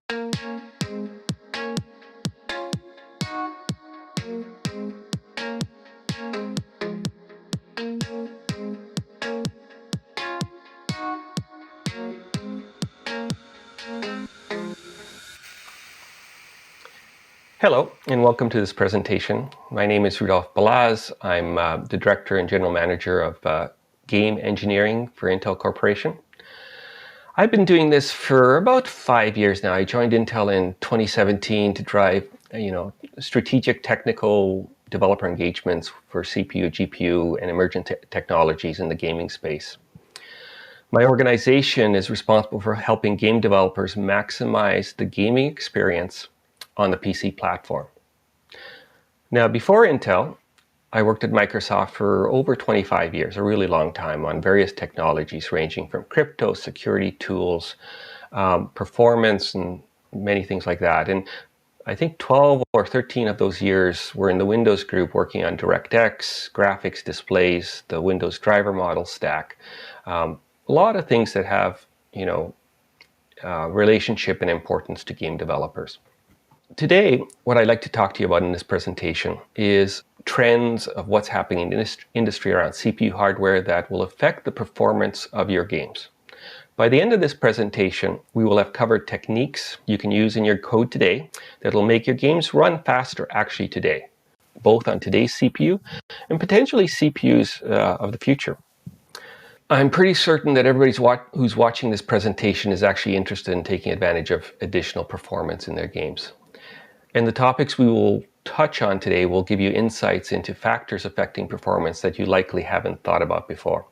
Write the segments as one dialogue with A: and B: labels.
A: Hello, and welcome to this presentation. My name is Rudolph Balaz. I'm the Director and General Manager of Game Engineering for Intel Corporation. I've been doing this for about 5 years now. I joined Intel in 2017 to drive, strategic technical developer engagements for CPU, GPU, and emergent technologies in the gaming space. My organization is responsible for helping game developers maximize the gaming experience on the PC platform. Now, before Intel, I worked at Microsoft for over 25 years, a really long time, on various technologies ranging from crypto, security tools, performance, and many things like that. And I think 12 or 13 of those years were in the Windows group working on DirectX, graphics, displays, the Windows driver model stack. A lot of things that have, relationship and importance to game developers. Today, what I'd like to talk to you about in this presentation is trends of what's happening in the industry around CPU hardware that will affect the performance of your games. By the end of this presentation, we will have covered techniques you can use in your code today that will make your games run faster actually today, both on today's CPU and potentially CPUs of the future. I'm pretty certain that everybody who's watching this presentation is actually interested in taking advantage of additional performance in their games. And the topics we will touch on today will give you insights into factors affecting performance that you likely haven't thought about before.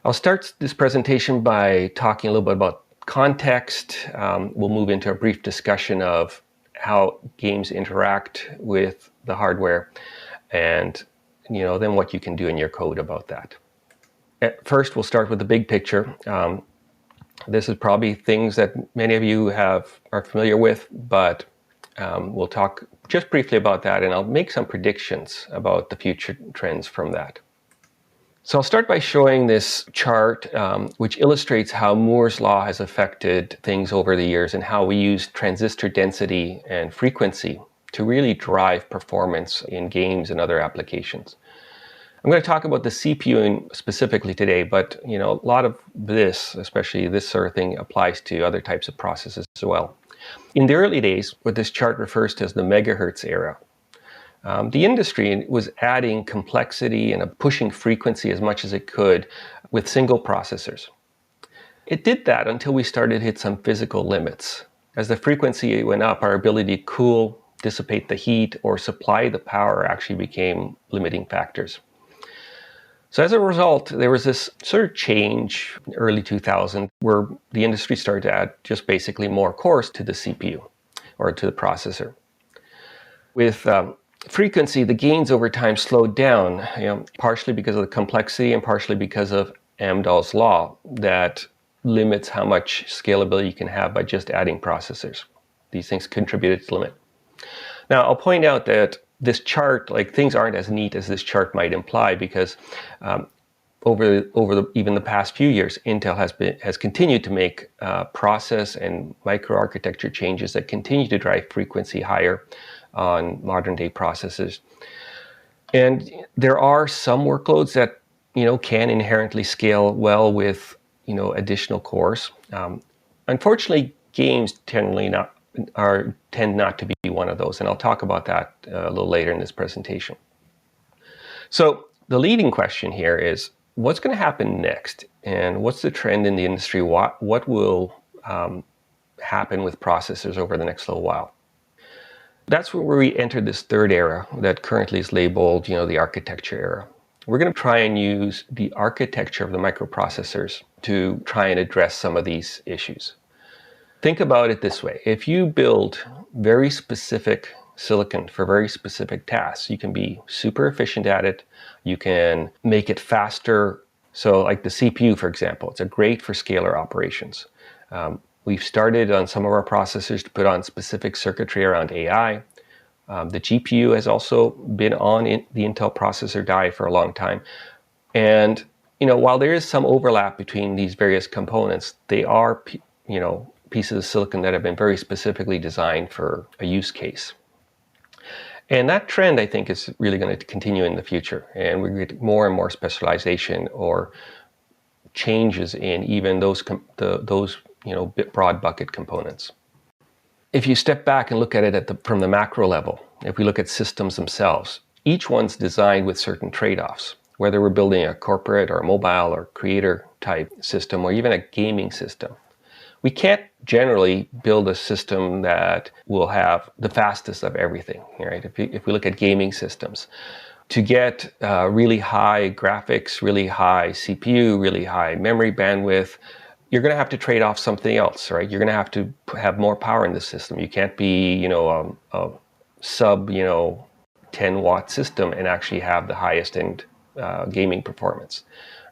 A: I'll start this presentation by talking a little bit about context. We'll move into a brief discussion of how games interact with the hardware and then what you can do in your code about that. At first, we'll start with the big picture. This is probably things that many of you are familiar with, but we'll talk just briefly about that, and I'll make some predictions about the future trends from that. So I'll start by showing this chart, which illustrates how Moore's law has affected things over the years and how we use transistor density and frequency to really drive performance in games and other applications. I'm going to talk about the CPU specifically today, but a lot of this, especially this sort of thing, applies to other types of processes as well. In the early days, what this chart refers to as the megahertz era, the industry was adding complexity and pushing frequency as much as it could with single processors. It did that until we started to hit some physical limits. As the frequency went up, our ability to cool, dissipate the heat, or supply the power actually became limiting factors. So as a result, there was this sort of change in early 2000 where the industry started to add just basically more cores to the CPU or to the processor. With frequency, the gains over time slowed down, partially because of the complexity and partially because of Amdahl's law that limits how much scalability you can have by just adding processors. These things contributed to the limit. Now, I'll point out that this chart, things aren't as neat as this chart might imply, because over even the past few years, Intel has continued to make process and microarchitecture changes that continue to drive frequency higher on modern day processors. And there are some workloads that can inherently scale well with additional cores. Unfortunately, games tend not to be one of those, and I'll talk about that a little later in this presentation. So the leading question here is, what's going to happen next, and what's the trend in the industry? What will happen with processors over the next little while? That's where we enter this third era that currently is labeled, the architecture era. We're going to try and use the architecture of the microprocessors to try and address some of these issues. Think about it this way. If you build very specific silicon for very specific tasks, you can be super efficient at it. You can make it faster. So like the CPU, for example, it's great for scalar operations. We've started on some of our processors to put on specific circuitry around AI. The GPU has also been on the Intel processor die for a long time. And, while there is some overlap between these various components, they are, pieces of silicon that have been very specifically designed for a use case. And that trend, I think, is really going to continue in the future. And we're going to get more and more specialization or changes in even those broad bucket components. If you step back and look at it from the macro level, if we look at systems themselves, each one's designed with certain trade-offs. Whether we're building a corporate or a mobile or creator type system or even a gaming system, we can't generally build a system that will have the fastest of everything, right? If we look at gaming systems, to get really high graphics, really high CPU, really high memory bandwidth, you're going to have to trade off something else, right? You're going to have to have more power in the system. You can't be, a sub, 10-watt system and actually have the highest end gaming performance,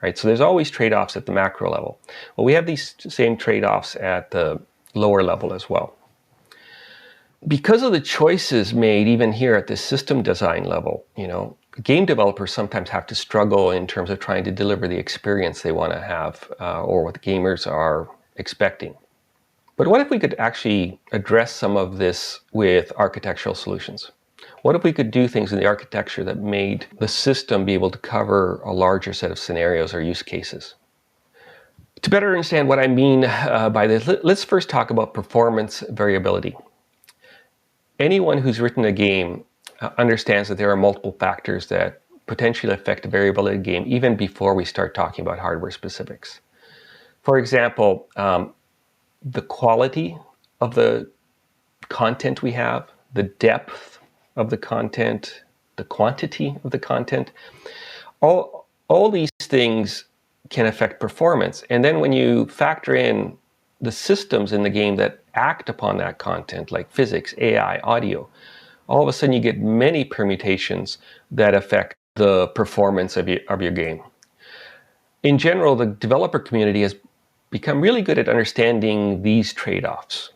A: right? So there's always trade-offs at the macro level. Well, we have these same trade-offs at the lower level as well. Because of the choices made even here at the system design level, game developers sometimes have to struggle in terms of trying to deliver the experience they want to have or what the gamers are expecting. But what if we could actually address some of this with architectural solutions? What if we could do things in the architecture that made the system be able to cover a larger set of scenarios or use cases? To better understand what I mean by this, let's first talk about performance variability. Anyone who's written a game understands that there are multiple factors that potentially affect the variability of the game even before we start talking about hardware specifics. For example, the quality of the content we have, the depth of the content, the quantity of the content, all these things can affect performance. And then when you factor in the systems in the game that act upon that content, like physics, AI, audio, all of a sudden you get many permutations that affect the performance of your game. In general, the developer community has become really good at understanding these trade-offs,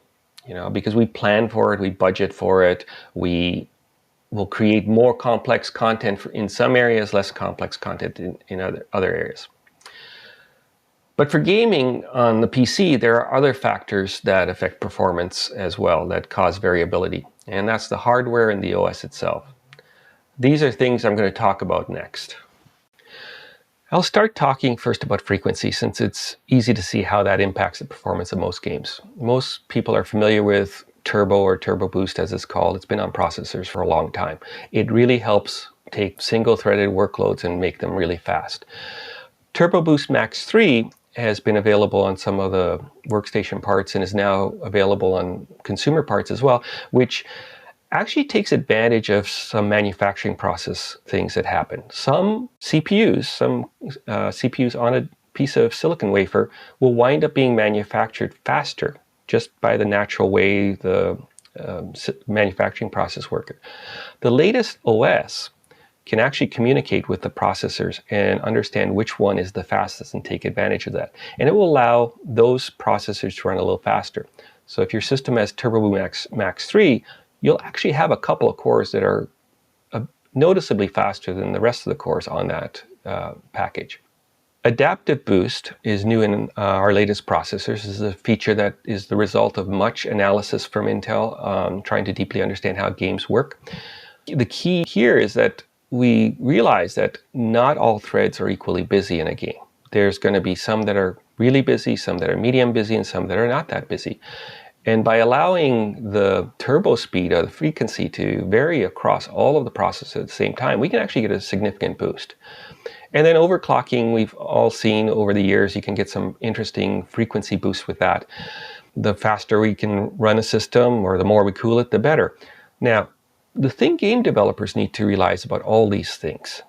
A: because we plan for it, we budget for it, we will create more complex content in some areas, less complex content in other areas. But for gaming on the PC, there are other factors that affect performance as well that cause variability, and that's the hardware and the OS itself. These are things I'm going to talk about next. I'll start talking first about frequency, since it's easy to see how that impacts the performance of most games. Most people are familiar with Turbo or Turbo Boost, as it's called. It's been on processors for a long time. It really helps take single-threaded workloads and make them really fast. Turbo Boost Max 3 has been available on some of the workstation parts and is now available on consumer parts as well, which actually takes advantage of some manufacturing process things that happen. Some CPUs on a piece of silicon wafer will wind up being manufactured faster just by the natural way the manufacturing process works. The latest OS can actually communicate with the processors and understand which one is the fastest and take advantage of that. And it will allow those processors to run a little faster. So if your system has Turbo Max 3, you'll actually have a couple of cores that are noticeably faster than the rest of the cores on that package. Adaptive Boost is new in our latest processors. This is a feature that is the result of much analysis from Intel trying to deeply understand how games work. The key here is that we realize that not all threads are equally busy in a game. There's going to be some that are really busy, some that are medium busy, and some that are not that busy. And by allowing the turbo speed or the frequency to vary across all of the processors at the same time, we can actually get a significant boost. And then overclocking, we've all seen over the years, you can get some interesting frequency boosts with that. The faster we can run a system or the more we cool it, the better. Now, the thing game developers need to realize about all these things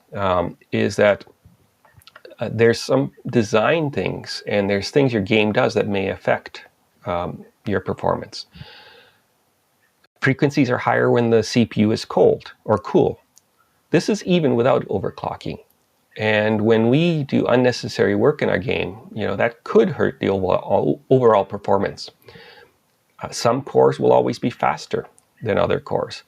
A: is that there's some design things and there's things your game does that may affect your performance. Frequencies are higher when the CPU is cold or cool. This is even without overclocking. And when we do unnecessary work in our game, that could hurt the overall performance. Some cores will always be faster than other cores,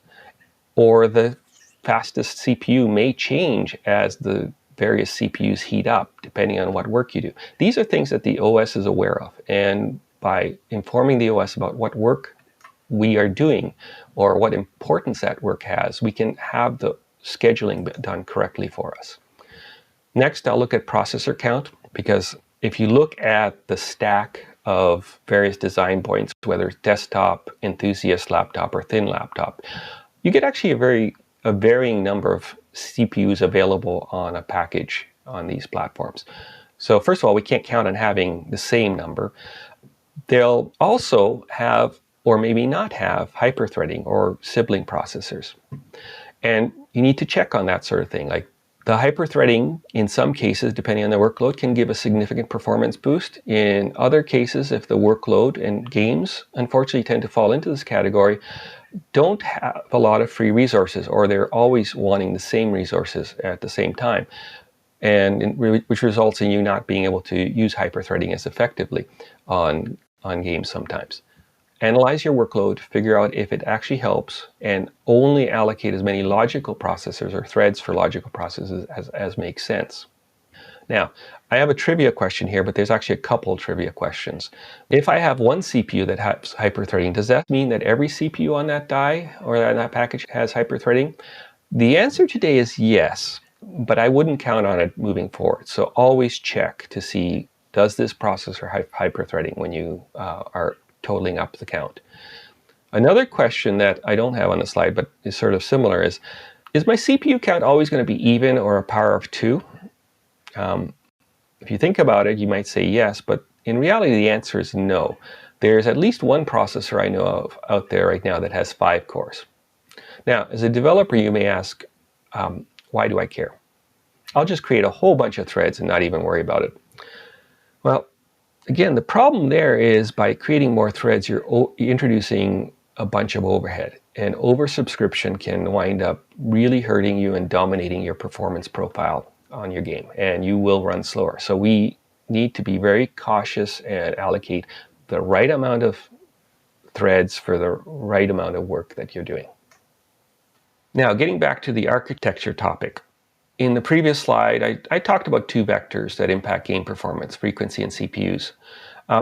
A: or the fastest CPU may change as the various CPUs heat up, depending on what work you do. These are things that the OS is aware of, and by informing the OS about what work we are doing or what importance that work has, we can have the scheduling done correctly for us. Next, I'll look at processor count, because if you look at the stack of various design points, whether it's desktop, enthusiast laptop, or thin laptop, you get actually a varying number of CPUs available on a package on these platforms. So first of all, we can't count on having the same number. They'll also have, or maybe not have, hyperthreading or sibling processors. And you need to check on that sort of thing. Like the hyperthreading, in some cases, depending on the workload, can give a significant performance boost. In other cases, if the workload and games, unfortunately, tend to fall into this category, don't have a lot of free resources, or they're always wanting the same resources at the same time, and which results in you not being able to use hyperthreading as effectively on games sometimes. Analyze your workload, figure out if it actually helps, and only allocate as many logical processors or threads for logical processes as makes sense. Now, I have a trivia question here, but there's actually a couple of trivia questions. If I have one CPU that has hyperthreading, does that mean that every CPU on that die or that package has hyperthreading? The answer today is yes, but I wouldn't count on it moving forward. So always check to see, does this processor have hyperthreading when you are totaling up the count? Another question that I don't have on the slide, but is sort of similar, is my CPU count always going to be even or a power of 2? If you think about it, you might say yes, but in reality, the answer is no. There's at least one processor I know of out there right now that has 5 cores. Now, as a developer, you may ask, why do I care? I'll just create a whole bunch of threads and not even worry about it. Well, again, the problem there is by creating more threads, you're introducing a bunch of overhead, and oversubscription can wind up really hurting you and dominating your performance profile on your game, and you will run slower. So we need to be very cautious and allocate the right amount of threads for the right amount of work that you're doing. Now, getting back to the architecture topic. In the previous slide, I talked about 2 vectors that impact game performance, frequency and CPUs.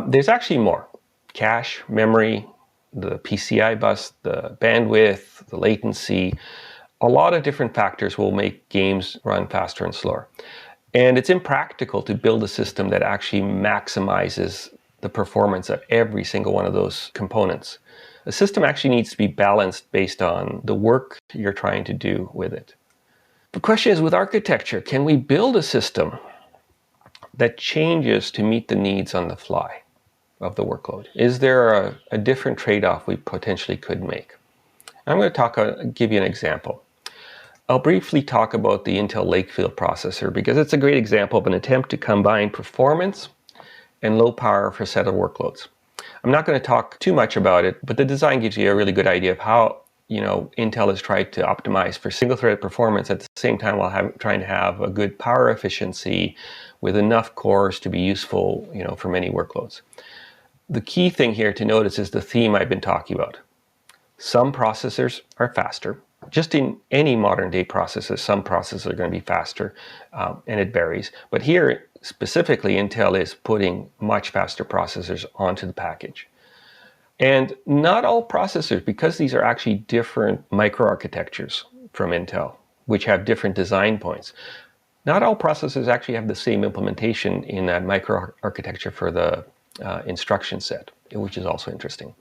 A: There's actually more. Cache, memory, the PCI bus, the bandwidth, the latency. A lot of different factors will make games run faster and slower. And it's impractical to build a system that actually maximizes the performance of every single one of those components. A system actually needs to be balanced based on the work you're trying to do with it. The question is, with architecture, can we build a system that changes to meet the needs on the fly of the workload? Is there a different trade-off we potentially could make? I'm going to give you an example. I'll briefly talk about the Intel Lakefield processor because it's a great example of an attempt to combine performance and low power for a set of workloads. I'm not going to talk too much about it, but the design gives you a really good idea of how Intel has tried to optimize for single-threaded performance at the same time while trying to have a good power efficiency with enough cores to be useful, for many workloads. The key thing here to notice is the theme I've been talking about. Some processors are faster. Just in any modern day processors, some processors are going to be faster, and it varies. But here, specifically, Intel is putting much faster processors onto the package. And not all processors, because these are actually different microarchitectures from Intel, which have different design points, not all processors actually have the same implementation in that microarchitecture for the instruction set, which is also interesting.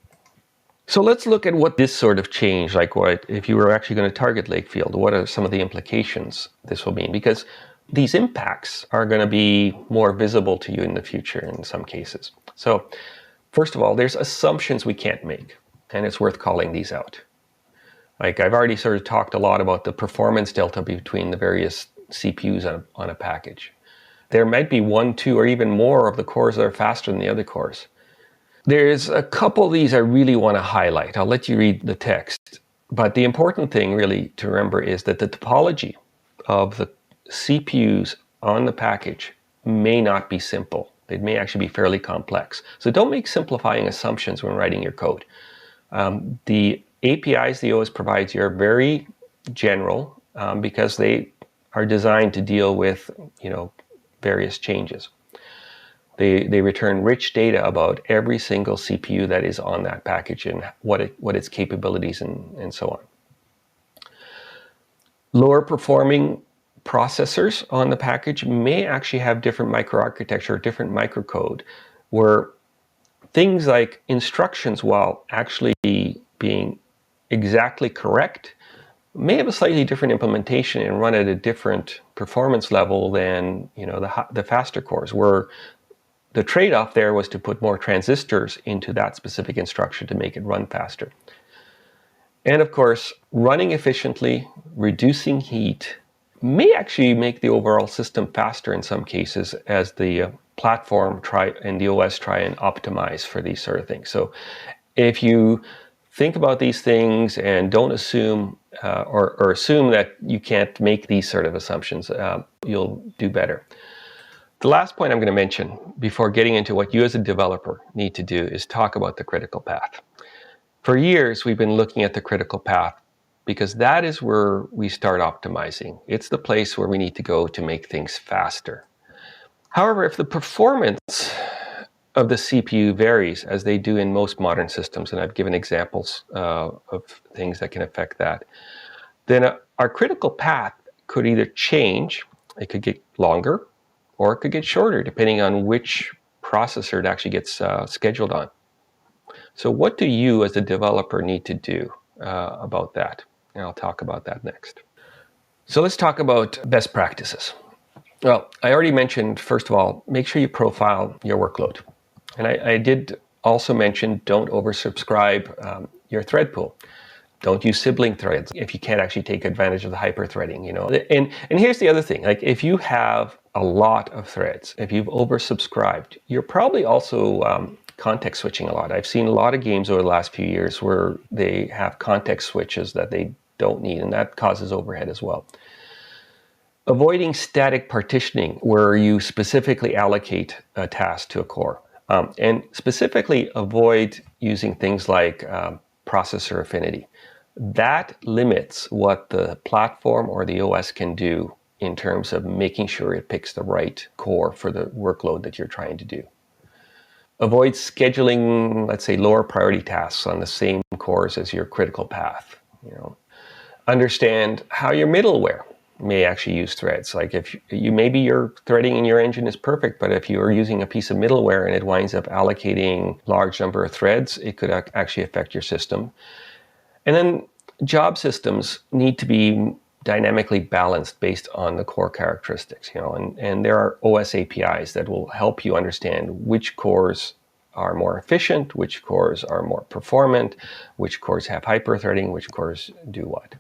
A: So let's look at what this sort of change, like what if you were actually going to target Lakefield, what are some of the implications this will mean? Because these impacts are going to be more visible to you in the future in some cases. So first of all, there's assumptions we can't make, and it's worth calling these out. Like I've already sort of talked a lot about the performance delta between the various CPUs on a package. There might be 1, 2, or even more of the cores that are faster than the other cores. There's a couple of these I really want to highlight. I'll let you read the text. But the important thing really to remember is that the topology of the CPUs on the package may not be simple. It may actually be fairly complex. So don't make simplifying assumptions when writing your code. The APIs the OS provides here are very general because they are designed to deal with various changes. They return rich data about every single CPU that is on that package and what its capabilities and so on. Lower performing processors on the package may actually have different microarchitecture, different microcode, where things like instructions, while actually being exactly correct, may have a slightly different implementation and run at a different performance level than the faster cores, where the trade-off there was to put more transistors into that specific instruction to make it run faster. And of course, running efficiently, reducing heat may actually make the overall system faster in some cases as the platform and the OS try and optimize for these sort of things. So if you think about these things and don't assume or assume that you can't make these sort of assumptions, you'll do better. The last point I'm going to mention before getting into what you as a developer need to do is talk about the critical path. For years, we've been looking at the critical path because that is where we start optimizing. It's the place where we need to go to make things faster. However, if the performance of the CPU varies, as they do in most modern systems, and I've given examples of things that can affect that, then our critical path could either change, it could get longer, or it could get shorter, depending on which processor it actually gets scheduled on. So what do you as a developer need to do about that? And I'll talk about that next. So let's talk about best practices. Well, I already mentioned, first of all, make sure you profile your workload. And I did also mention don't oversubscribe your thread pool. Don't use sibling threads if you can't actually take advantage of the hyper-threading, And here's the other thing, like if you have a lot of threads, if you've oversubscribed, you're probably also context switching a lot. I've seen a lot of games over the last few years where they have context switches that they don't need, and that causes overhead as well. Avoiding static partitioning, where you specifically allocate a task to a core. And specifically avoid using things like processor affinity. That limits what the platform or the OS can do in terms of making sure it picks the right core for the workload that you're trying to do. Avoid scheduling, let's say, lower priority tasks on the same cores as your critical path. Understand how your middleware may actually use threads. Like if maybe your threading in your engine is perfect, but if you're using a piece of middleware and it winds up allocating large number of threads, it could actually affect your system. And then job systems need to be dynamically balanced based on the core characteristics, and there are OS APIs that will help you understand which cores are more efficient, which cores are more performant, which cores have hyper-threading, which cores do what.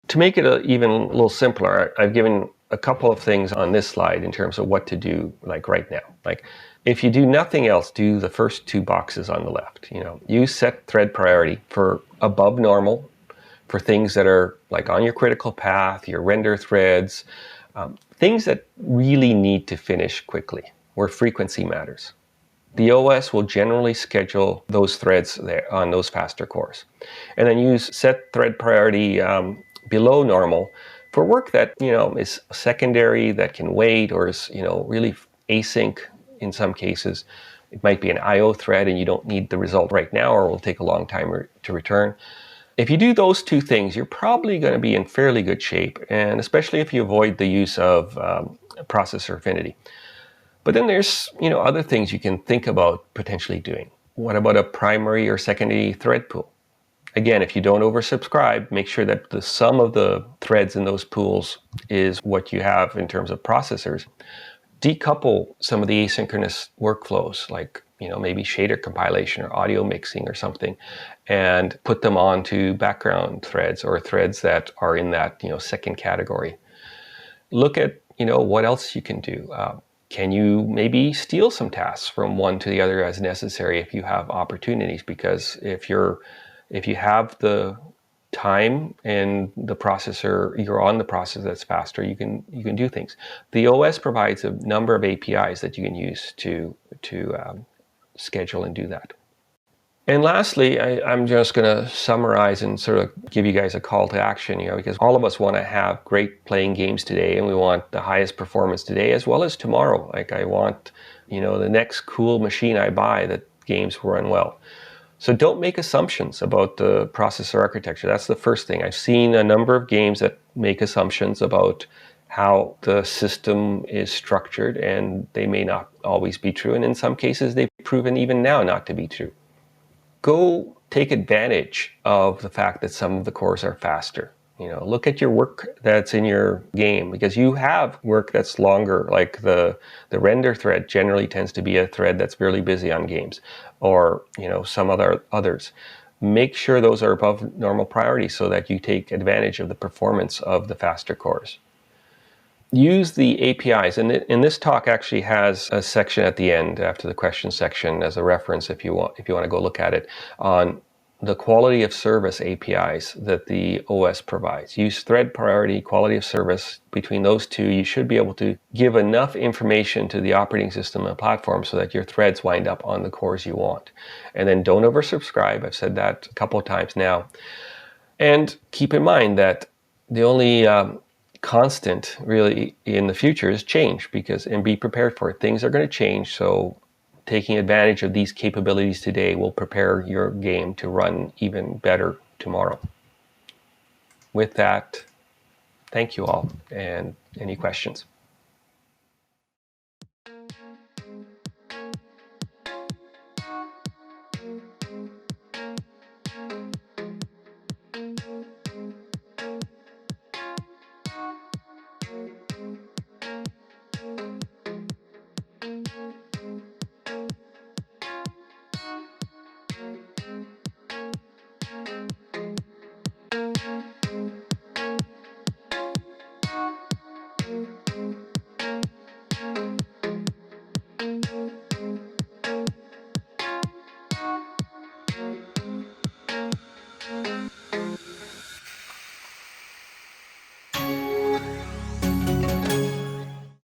A: To make it even a little simpler, I've given a couple of things on this slide in terms of what to do like right now. Like if you do nothing else, do the first two boxes on the left. Use set thread priority for above normal, for things that are like on your critical path, your render threads, things that really need to finish quickly, where frequency matters. The OS will generally schedule those threads there on those faster cores. And then use set thread priority below normal for work that is secondary, that can wait, or is really async in some cases. It might be an IO thread and you don't need the result right now, or it will take a long time to return. If you do those two things, you're probably going to be in fairly good shape, and especially if you avoid the use of processor affinity. But then there's other things you can think about potentially doing. What about a primary or secondary thread pool? Again, if you don't oversubscribe, make sure that the sum of the threads in those pools is what you have in terms of processors. Decouple some of the asynchronous workflows, like maybe shader compilation or audio mixing or something, and put them onto background threads or threads that are in that second category. Look at what else you can do. Can you maybe steal some tasks from one to the other as necessary if you have opportunities? Because if you have the time and the processor, you're on the processor that's faster, you can do things. The OS provides a number of APIs that you can use to schedule and do that. And lastly, I'm just going to summarize and sort of give you guys a call to action, because all of us want to have great playing games today, and we want the highest performance today as well as tomorrow. Like I want the next cool machine I buy that games will run well. So don't make assumptions about the processor architecture. That's the first thing. I've seen a number of games that make assumptions about how the system is structured, and they may not always be true. And in some cases, they've proven even now not to be true. Go take advantage of the fact that some of the cores are faster. Look at your work that's in your game, because you have work that's longer. Like the render thread generally tends to be a thread that's really busy on games, or some others. Make sure those are above normal priority so that you take advantage of the performance of the faster cores. Use the APIs, and this talk actually has a section at the end after the question section as a reference if you want to go look at it, on the quality of service APIs that the OS provides. Use thread priority, quality of service. Between those two, you should be able to give enough information to the operating system and platform so that your threads wind up on the cores you want. And then don't oversubscribe. I've said that a couple of times now. And keep in mind that the only constant really in the future is change, and be prepared for it. Things are going to change, so taking advantage of these capabilities today will prepare your game to run even better tomorrow. With that, thank you all, and any questions?